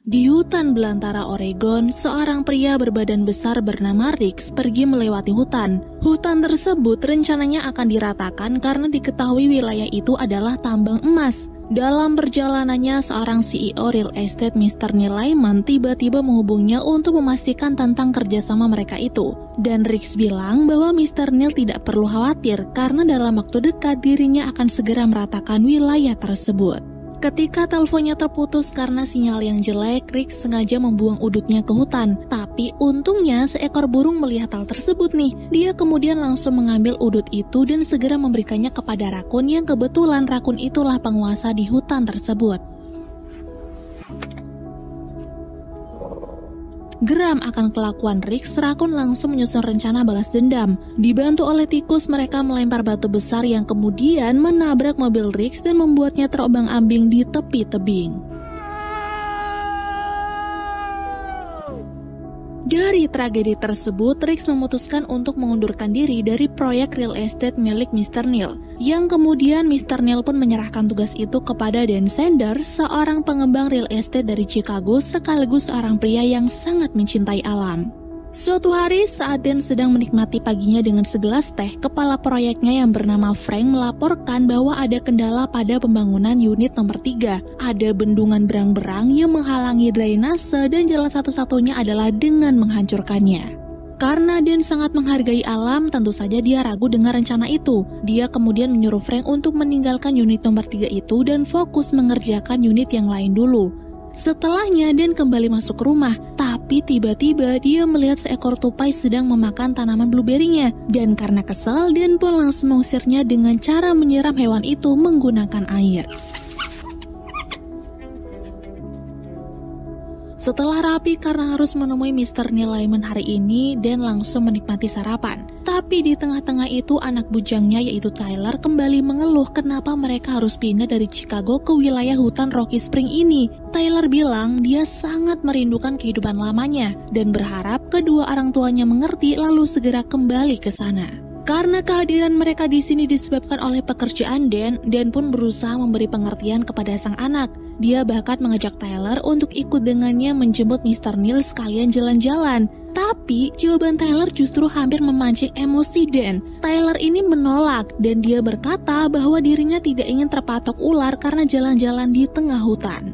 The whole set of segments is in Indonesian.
Di hutan belantara Oregon, seorang pria berbadan besar bernama Rix pergi melewati hutan. Hutan tersebut rencananya akan diratakan karena diketahui wilayah itu adalah tambang emas. Dalam perjalanannya, seorang CEO real estate Mr. Neil Lyman tiba-tiba menghubunginya untuk memastikan tentang kerjasama mereka itu. Dan Rix bilang bahwa Mr. Neil tidak perlu khawatir karena dalam waktu dekat dirinya akan segera meratakan wilayah tersebut. Ketika teleponnya terputus karena sinyal yang jelek, Rix sengaja membuang udutnya ke hutan. Tapi untungnya seekor burung melihat hal tersebut nih. Dia kemudian langsung mengambil udut itu dan segera memberikannya kepada rakun yang kebetulan rakun itulah penguasa di hutan tersebut. Geram akan kelakuan Rix, rakun langsung menyusun rencana balas dendam. Dibantu oleh tikus, mereka melempar batu besar yang kemudian menabrak mobil Rix dan membuatnya terombang-ambing di tepi tebing. Dari tragedi tersebut, Rix memutuskan untuk mengundurkan diri dari proyek real estate milik Mr. Neil. Yang kemudian Mr. Neil pun menyerahkan tugas itu kepada Dan Sanders, seorang pengembang real estate dari Chicago sekaligus seorang pria yang sangat mencintai alam. Suatu hari saat Dan sedang menikmati paginya dengan segelas teh, kepala proyeknya yang bernama Frank melaporkan bahwa ada kendala pada pembangunan unit nomor 3. Ada bendungan berang-berang yang menghalangi drainase dan jalan satu-satunya adalah dengan menghancurkannya. Karena Dan sangat menghargai alam, tentu saja dia ragu dengan rencana itu. Dia kemudian menyuruh Frank untuk meninggalkan unit nomor 3 itu dan fokus mengerjakan unit yang lain dulu. Setelahnya Dan kembali masuk ke rumah, tapi tiba-tiba dia melihat seekor tupai sedang memakan tanaman blueberry-nya. Dan karena kesal, Dan pun langsung mengusirnya dengan cara menyiram hewan itu menggunakan air. Setelah rapi karena harus menemui Mr. Neil Lyman hari ini, Dan langsung menikmati sarapan. Tapi di tengah-tengah itu anak bujangnya yaitu Tyler kembali mengeluh kenapa mereka harus pindah dari Chicago ke wilayah hutan Rocky Spring ini. Tyler bilang dia sangat merindukan kehidupan lamanya dan berharap kedua orang tuanya mengerti lalu segera kembali ke sana. Karena kehadiran mereka di sini disebabkan oleh pekerjaan Dan pun berusaha memberi pengertian kepada sang anak. Dia bahkan mengajak Tyler untuk ikut dengannya menjemput Mr. Neil sekalian jalan-jalan. Tapi jawaban Tyler justru hampir memancing emosi Dan. Tyler ini menolak dan dia berkata bahwa dirinya tidak ingin terpatok ular karena jalan-jalan di tengah hutan.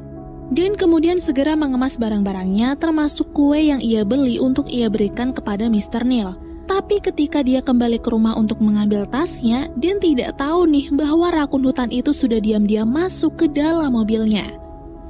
Dan kemudian segera mengemas barang-barangnya termasuk kue yang ia beli untuk ia berikan kepada Mr. Neil. Tapi ketika dia kembali ke rumah untuk mengambil tasnya, Dan tidak tahu nih bahwa rakun hutan itu sudah diam-diam masuk ke dalam mobilnya.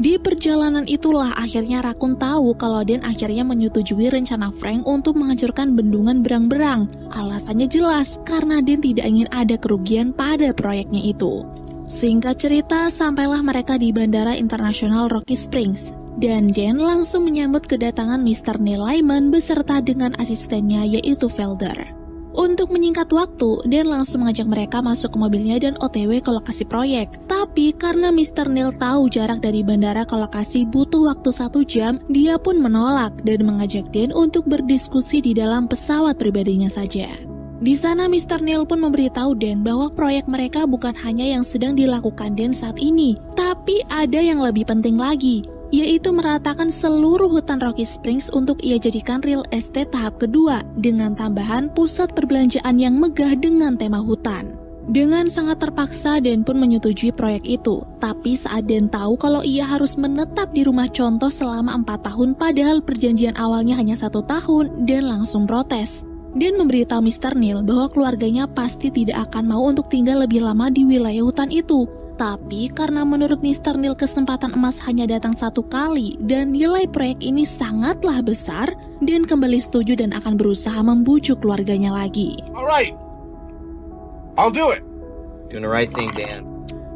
Di perjalanan itulah akhirnya rakun tahu kalau Dan akhirnya menyetujui rencana Frank untuk menghancurkan bendungan berang-berang. Alasannya jelas, karena Dan tidak ingin ada kerugian pada proyeknya itu. Singkat cerita, sampailah mereka di Bandara Internasional Rocky Springs. Dan Dan langsung menyambut kedatangan Mr. Neil Lyman beserta dengan asistennya yaitu Felder. Untuk menyingkat waktu, Dan langsung mengajak mereka masuk ke mobilnya dan OTW ke lokasi proyek. Tapi karena Mr. Neil tahu jarak dari bandara ke lokasi butuh waktu 1 jam, dia pun menolak dan mengajak Dan untuk berdiskusi di dalam pesawat pribadinya saja. Di sana Mr. Neil pun memberitahu Dan bahwa proyek mereka bukan hanya yang sedang dilakukan Dan saat ini, tapi ada yang lebih penting lagi, yaitu meratakan seluruh hutan Rocky Springs untuk ia jadikan real estate tahap kedua dengan tambahan pusat perbelanjaan yang megah dengan tema hutan. Dengan sangat terpaksa Dan pun menyetujui proyek itu, tapi saat Dan tahu kalau ia harus menetap di rumah contoh selama 4 tahun padahal perjanjian awalnya hanya 1 tahun, Dan langsung protes. Dan memberitahu Mr. Neil bahwa keluarganya pasti tidak akan mau untuk tinggal lebih lama di wilayah hutan itu. Tapi karena menurut Mr. Neil kesempatan emas hanya datang 1 kali dan nilai proyek ini sangatlah besar, Dan kembali setuju dan akan berusaha membujuk keluarganya lagi. Alright, I'll do it. Doing the right thing, Dan.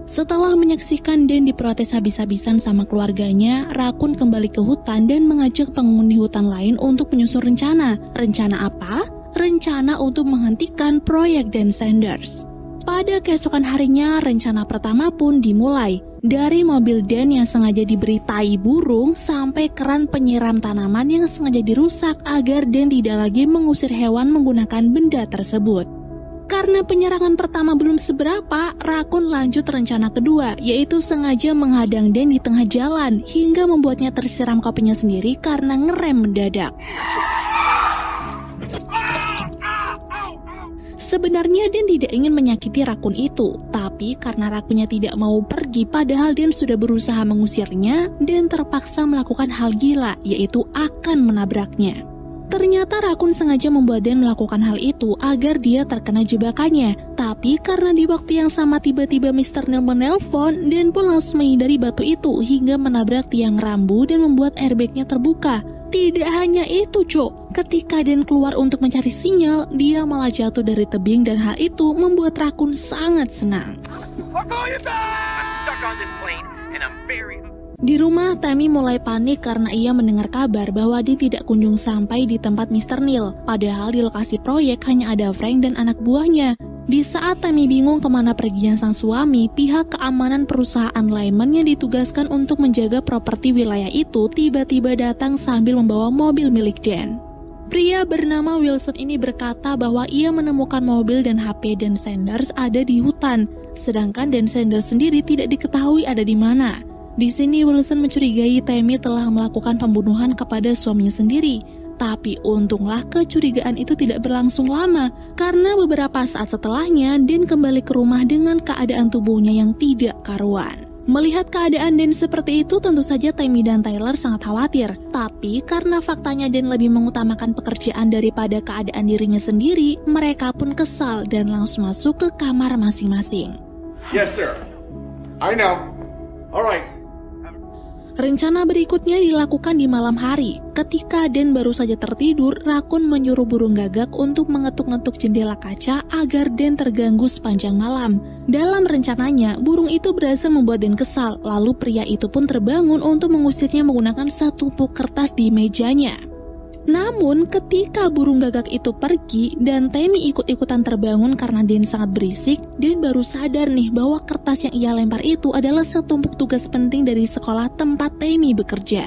Setelah menyaksikan Dan diprotes habis-habisan sama keluarganya, Rakun kembali ke hutan dan mengajak penghuni hutan lain untuk menyusun rencana. Rencana apa? Rencana untuk menghentikan proyek Dan Sanders. Pada keesokan harinya, rencana pertama pun dimulai. Dari mobil Dan yang sengaja diberi tai burung sampai keran penyiram tanaman yang sengaja dirusak agar Dan tidak lagi mengusir hewan menggunakan benda tersebut. Karena penyerangan pertama belum seberapa, Rakun lanjut rencana kedua, yaitu sengaja menghadang Dan di tengah jalan hingga membuatnya tersiram kopinya sendiri karena ngerem mendadak. Sebenarnya Dan tidak ingin menyakiti Rakun itu, tapi karena Rakunnya tidak mau pergi padahal Dan sudah berusaha mengusirnya, Dan terpaksa melakukan hal gila, yaitu akan menabraknya. Ternyata Rakun sengaja membuat Dan melakukan hal itu agar dia terkena jebakannya. Tapi karena di waktu yang sama tiba-tiba Mr. Neil menelpon, Dan pun langsung menghindari batu itu hingga menabrak tiang rambu dan membuat airbagnya terbuka. Tidak hanya itu, Cok. Ketika Dan keluar untuk mencari sinyal, dia malah jatuh dari tebing dan hal itu membuat Rakun sangat senang. Di rumah, Tammy mulai panik karena ia mendengar kabar bahwa dia tidak kunjung sampai di tempat Mr. Neil. Padahal di lokasi proyek hanya ada Frank dan anak buahnya. Di saat Tammy bingung kemana perginya sang suami, pihak keamanan perusahaan Lyman yang ditugaskan untuk menjaga properti wilayah itu tiba-tiba datang sambil membawa mobil milik Dan. Pria bernama Wilson ini berkata bahwa ia menemukan mobil dan HP Dan Sanders ada di hutan, sedangkan Dan Sanders sendiri tidak diketahui ada di mana. Di sini Wilson mencurigai Tammy telah melakukan pembunuhan kepada suaminya sendiri. Tapi untunglah kecurigaan itu tidak berlangsung lama, karena beberapa saat setelahnya Dan kembali ke rumah dengan keadaan tubuhnya yang tidak karuan. Melihat keadaan Dan seperti itu, tentu saja Tammy dan Tyler sangat khawatir. Tapi karena faktanya Dan lebih mengutamakan pekerjaan daripada keadaan dirinya sendiri, mereka pun kesal dan langsung masuk ke kamar masing-masing. Yes, sir. I know. All right. Rencana berikutnya dilakukan di malam hari. Ketika Dan baru saja tertidur, Rakun menyuruh burung gagak untuk mengetuk-ngetuk jendela kaca agar Dan terganggu sepanjang malam. Dalam rencananya, burung itu berhasil membuat Dan kesal, lalu pria itu pun terbangun untuk mengusirnya menggunakan setumpuk kertas di mejanya. Namun ketika burung gagak itu pergi dan Tammy ikut-ikutan terbangun karena Dan sangat berisik, Dan baru sadar nih bahwa kertas yang ia lempar itu adalah setumpuk tugas penting dari sekolah tempat Tammy bekerja.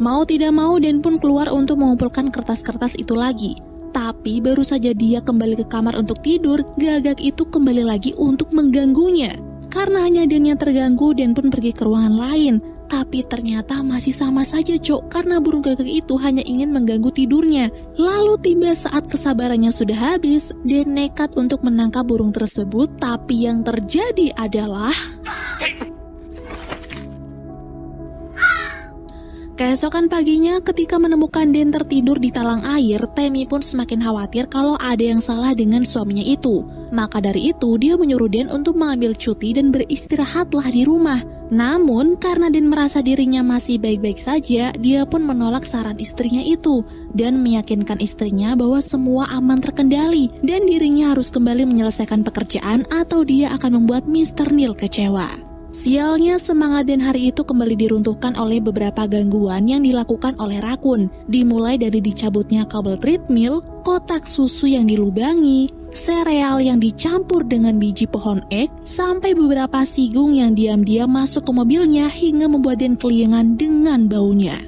Mau tidak mau Dan pun keluar untuk mengumpulkan kertas-kertas itu lagi. Tapi baru saja dia kembali ke kamar untuk tidur, gagak itu kembali lagi untuk mengganggunya. Karena hanya Dan yang terganggu, Dan pun pergi ke ruangan lain. Tapi ternyata masih sama saja, Cok, karena burung gagak itu hanya ingin mengganggu tidurnya. Lalu tiba saat kesabarannya sudah habis, Dan nekat untuk menangkap burung tersebut, tapi yang terjadi adalah... Keesokan paginya, ketika menemukan Dan tertidur di talang air, Tammy pun semakin khawatir kalau ada yang salah dengan suaminya itu. Maka dari itu, dia menyuruh Dan untuk mengambil cuti dan beristirahatlah di rumah. Namun, karena Dan merasa dirinya masih baik-baik saja, dia pun menolak saran istrinya itu dan meyakinkan istrinya bahwa semua aman terkendali dan dirinya harus kembali menyelesaikan pekerjaan atau dia akan membuat Mr. Neil kecewa. Sialnya, semangat Dan hari itu kembali diruntuhkan oleh beberapa gangguan yang dilakukan oleh Rakun, dimulai dari dicabutnya kabel treadmill, kotak susu yang dilubangi, sereal yang dicampur dengan biji pohon ek, sampai beberapa sigung yang diam-diam masuk ke mobilnya hingga membuat Dan keliengan dengan baunya.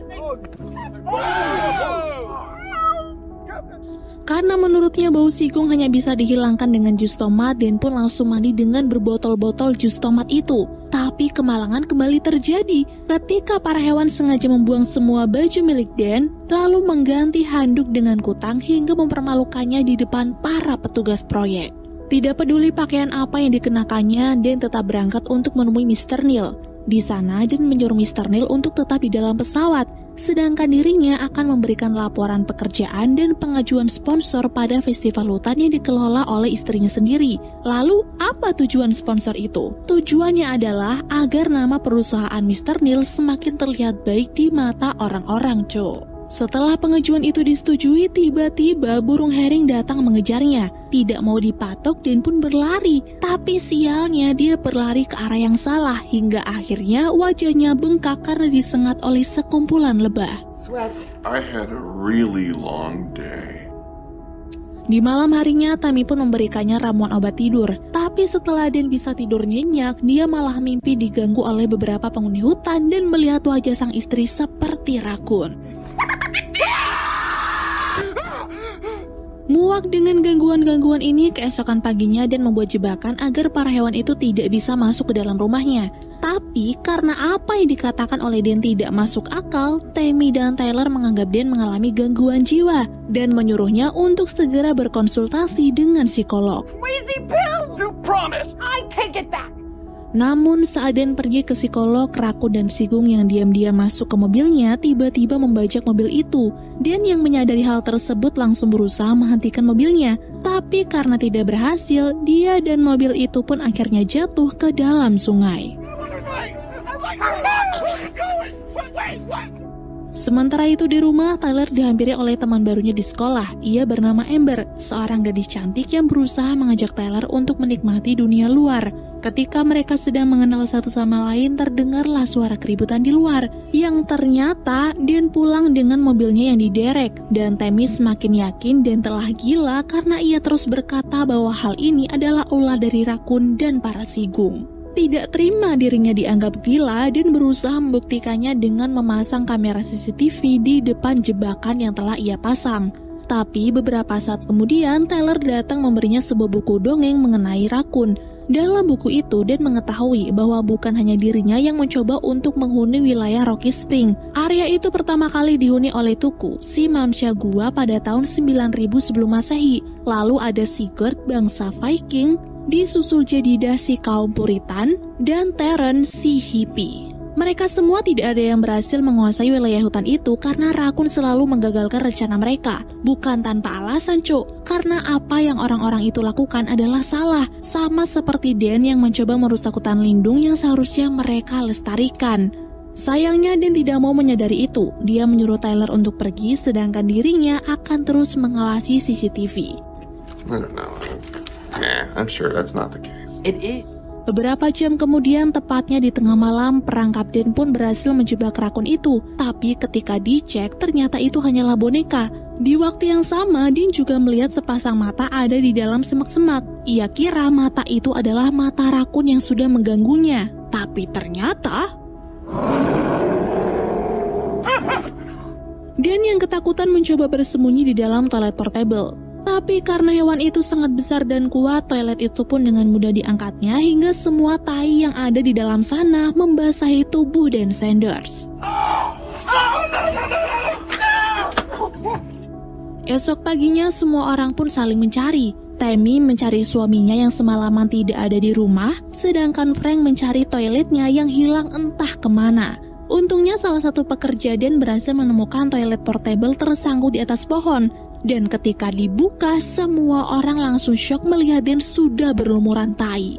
Karena menurutnya bau sigung hanya bisa dihilangkan dengan jus tomat, Dan pun langsung mandi dengan berbotol-botol jus tomat itu. Tapi kemalangan kembali terjadi ketika para hewan sengaja membuang semua baju milik Dan, lalu mengganti handuk dengan kutang hingga mempermalukannya di depan para petugas proyek. Tidak peduli pakaian apa yang dikenakannya, Dan tetap berangkat untuk menemui Mr. Neil. Di sana, Dan menyuruh Mr. Neil untuk tetap di dalam pesawat, sedangkan dirinya akan memberikan laporan pekerjaan dan pengajuan sponsor pada festival hutan yang dikelola oleh istrinya sendiri. Lalu, apa tujuan sponsor itu? Tujuannya adalah agar nama perusahaan Mr. Neil semakin terlihat baik di mata orang-orang, Cok. Setelah pengajuan itu disetujui, tiba-tiba burung herring datang mengejarnya. Tidak mau dipatok, Dan pun berlari. Tapi sialnya dia berlari ke arah yang salah hingga akhirnya wajahnya bengkak karena disengat oleh sekumpulan lebah. I had a really long day. Di malam harinya, Tammy pun memberikannya ramuan obat tidur. Tapi setelah Dan bisa tidur nyenyak, dia malah mimpi diganggu oleh beberapa penghuni hutan dan melihat wajah sang istri seperti Rakun. Muak dengan gangguan-gangguan ini, keesokan paginya Dan membuat jebakan agar para hewan itu tidak bisa masuk ke dalam rumahnya. Tapi karena apa yang dikatakan oleh Dan tidak masuk akal, Tammy dan Tyler menganggap Dan mengalami gangguan jiwa dan menyuruhnya untuk segera berkonsultasi dengan psikolog. Crazy Bill! You promise! I take it back! Namun saat Dan pergi ke psikolog, Rakun dan Sigung yang diam-diam masuk ke mobilnya tiba-tiba membajak mobil itu. Dan yang menyadari hal tersebut langsung berusaha menghentikan mobilnya. Tapi karena tidak berhasil, dia dan mobil itu pun akhirnya jatuh ke dalam sungai. Sementara itu di rumah, Tyler dihampiri oleh teman barunya di sekolah. Ia bernama Amber, seorang gadis cantik yang berusaha mengajak Tyler untuk menikmati dunia luar. Ketika mereka sedang mengenal satu sama lain, terdengarlah suara keributan di luar, yang ternyata Dan pulang dengan mobilnya yang diderek. Dan Tammy semakin yakin Dan telah gila karena ia terus berkata bahwa hal ini adalah ulah dari Rakun dan para Sigung. Tidak terima dirinya dianggap gila dan berusaha membuktikannya dengan memasang kamera CCTV di depan jebakan yang telah ia pasang. Tapi beberapa saat kemudian Tyler datang memberinya sebuah buku dongeng mengenai Rakun. Dalam buku itu Dan mengetahui bahwa bukan hanya dirinya yang mencoba untuk menghuni wilayah Rocky Spring. Area itu pertama kali dihuni oleh Tuku, si manusia gua pada tahun 9000 sebelum Masehi. Lalu ada Sigurd, bangsa Viking, disusul Jedidah si kaum Puritan, dan Terran si hippie. Mereka semua tidak ada yang berhasil menguasai wilayah hutan itu karena Rakun selalu menggagalkan rencana mereka. Bukan tanpa alasan, Cuk. Karena apa yang orang-orang itu lakukan adalah salah. Sama seperti Dan yang mencoba merusak hutan lindung yang seharusnya mereka lestarikan. Sayangnya Dan tidak mau menyadari itu. Dia menyuruh Tyler untuk pergi sedangkan dirinya akan terus mengawasi CCTV. I don't know. Nah, I'm sure that's not the case. It is. Beberapa jam kemudian, tepatnya di tengah malam, perangkap Dan pun berhasil menjebak Rakun itu. Tapi ketika dicek, ternyata itu hanyalah boneka. Di waktu yang sama, Dan juga melihat sepasang mata ada di dalam semak-semak. Ia kira mata itu adalah mata Rakun yang sudah mengganggunya. Tapi ternyata Dan yang ketakutan mencoba bersembunyi di dalam toilet portable. Tapi karena hewan itu sangat besar dan kuat, toilet itu pun dengan mudah diangkatnya hingga semua tai yang ada di dalam sana membasahi tubuh Dan Sanders. Esok paginya semua orang pun saling mencari. Tammy mencari suaminya yang semalaman tidak ada di rumah, sedangkan Frank mencari toiletnya yang hilang entah kemana. Untungnya salah satu pekerja Dan berhasil menemukan toilet portable tersangkut di atas pohon. Dan ketika dibuka, semua orang langsung syok melihat Dan sudah berlumuran tai.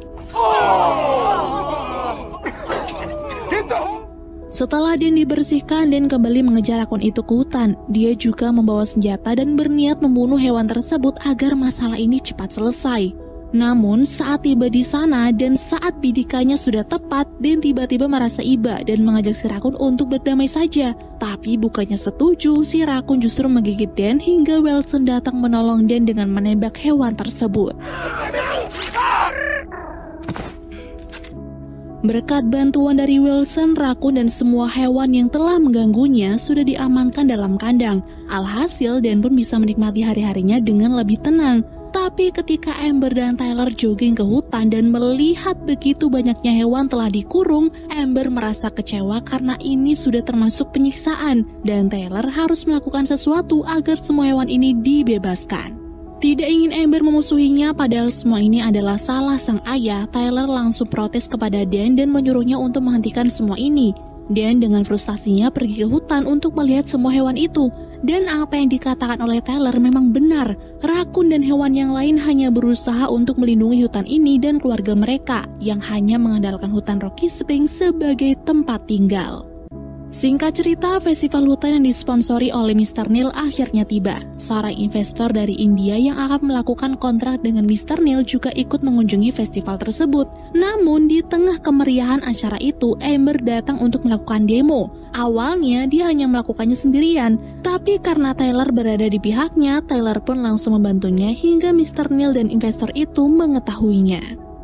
Setelah Dan dibersihkan, Dan kembali mengejar Rakun itu ke hutan. Dia juga membawa senjata dan berniat membunuh hewan tersebut agar masalah ini cepat selesai. Namun saat tiba di sana dan saat bidikannya sudah tepat, Dan tiba-tiba merasa iba dan mengajak si Rakun untuk berdamai saja. Tapi bukannya setuju, si Rakun justru menggigit Dan hingga Wilson datang menolong Dan dengan menembak hewan tersebut. Berkat bantuan dari Wilson, Rakun dan semua hewan yang telah mengganggunya sudah diamankan dalam kandang. Alhasil Dan pun bisa menikmati hari-harinya dengan lebih tenang. Tapi ketika Amber dan Tyler jogging ke hutan dan melihat begitu banyaknya hewan telah dikurung, Amber merasa kecewa karena ini sudah termasuk penyiksaan dan Tyler harus melakukan sesuatu agar semua hewan ini dibebaskan. Tidak ingin Amber memusuhinya padahal semua ini adalah salah sang ayah, Tyler langsung protes kepada Dan dan menyuruhnya untuk menghentikan semua ini. Dan dengan frustasinya pergi ke hutan untuk melihat semua hewan itu. Dan apa yang dikatakan oleh Tyler memang benar. Rakun dan hewan yang lain hanya berusaha untuk melindungi hutan ini dan keluarga mereka yang hanya mengandalkan hutan Rocky Spring sebagai tempat tinggal. Singkat cerita, festival hutan yang disponsori oleh Mr. Neil akhirnya tiba. Seorang investor dari India yang akan melakukan kontrak dengan Mr. Neil juga ikut mengunjungi festival tersebut. Namun di tengah kemeriahan acara itu, Amber datang untuk melakukan demo. Awalnya dia hanya melakukannya sendirian, tapi karena Tyler berada di pihaknya, Tyler pun langsung membantunya hingga Mr. Neil dan investor itu mengetahuinya.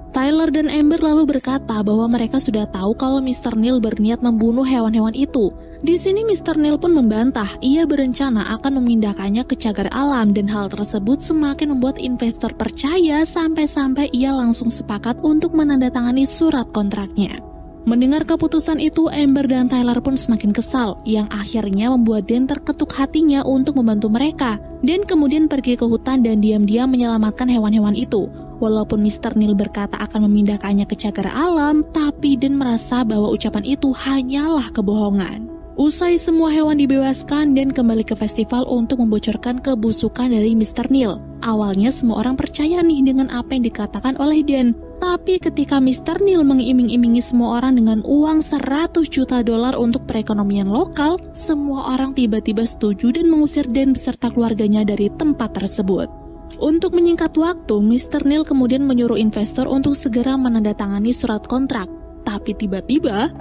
Tyler dan Amber lalu berkata bahwa mereka sudah tahu kalau Mr. Neil berniat membunuh hewan-hewan itu. Di sini Mr. Neil pun membantah ia berencana akan memindahkannya ke cagar alam dan hal tersebut semakin membuat investor percaya sampai-sampai ia langsung sepakat untuk menandatangani surat kontraknya. Mendengar keputusan itu, Amber dan Tyler pun semakin kesal, yang akhirnya membuat Dan terketuk hatinya untuk membantu mereka, dan kemudian pergi ke hutan dan diam-diam menyelamatkan hewan-hewan itu. Walaupun Mr. Neil berkata akan memindahkannya ke cagar alam, tapi Dan merasa bahwa ucapan itu hanyalah kebohongan. Usai semua hewan dibebaskan, Dan kembali ke festival untuk membocorkan kebusukan dari Mr. Neil. Awalnya semua orang percaya nih dengan apa yang dikatakan oleh Dan. Tapi ketika Mr. Neil mengiming-imingi semua orang dengan uang $100 juta untuk perekonomian lokal, semua orang tiba-tiba setuju dan mengusir Dan beserta keluarganya dari tempat tersebut. Untuk menyingkat waktu, Mr. Neil kemudian menyuruh investor untuk segera menandatangani surat kontrak. Tapi tiba-tiba,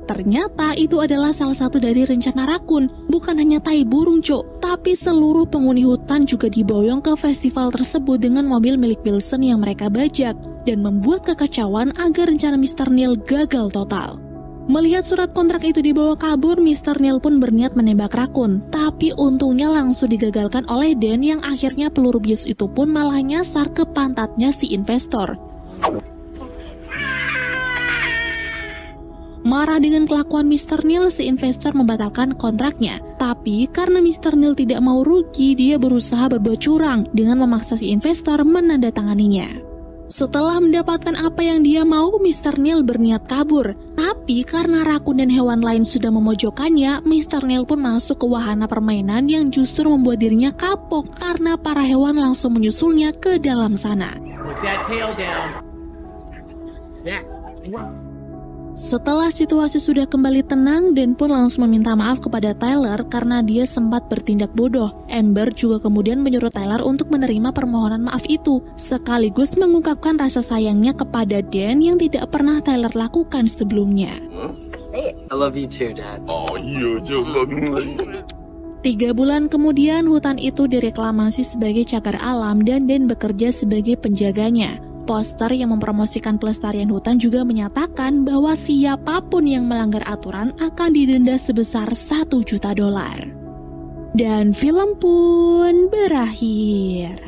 ternyata itu adalah salah satu dari rencana rakun. Bukan hanya tai burung, tapi seluruh penghuni hutan juga diboyong ke festival tersebut dengan mobil milik Wilson yang mereka bajak dan membuat kekacauan agar rencana Mr. Neil gagal total. Melihat surat kontrak itu dibawa kabur, Mr. Neil pun berniat menembak rakun, tapi untungnya langsung digagalkan oleh Dan yang akhirnya peluru bius itu pun malah nyasar ke pantatnya si investor. Marah dengan kelakuan Mr. Neil, si investor membatalkan kontraknya. Tapi karena Mr. Neil tidak mau rugi, dia berusaha berbuat curang dengan memaksa si investor menandatanganinya. Setelah mendapatkan apa yang dia mau, Mr. Neil berniat kabur. Tapi karena rakun dan hewan lain sudah memojokkannya, Mr. Neil pun masuk ke wahana permainan yang justru membuat dirinya kapok karena para hewan langsung menyusulnya ke dalam sana. Setelah situasi sudah kembali tenang, Dan pun langsung meminta maaf kepada Tyler karena dia sempat bertindak bodoh. Amber juga kemudian menyuruh Tyler untuk menerima permohonan maaf itu, sekaligus mengungkapkan rasa sayangnya kepada Dan yang tidak pernah Tyler lakukan sebelumnya. I love you too, Dad. Oh, iya juga. 3 bulan kemudian, hutan itu direklamasi sebagai cagar alam dan Dan bekerja sebagai penjaganya. Poster yang mempromosikan pelestarian hutan juga menyatakan bahwa siapapun yang melanggar aturan akan didenda sebesar $1 juta. Dan film pun berakhir.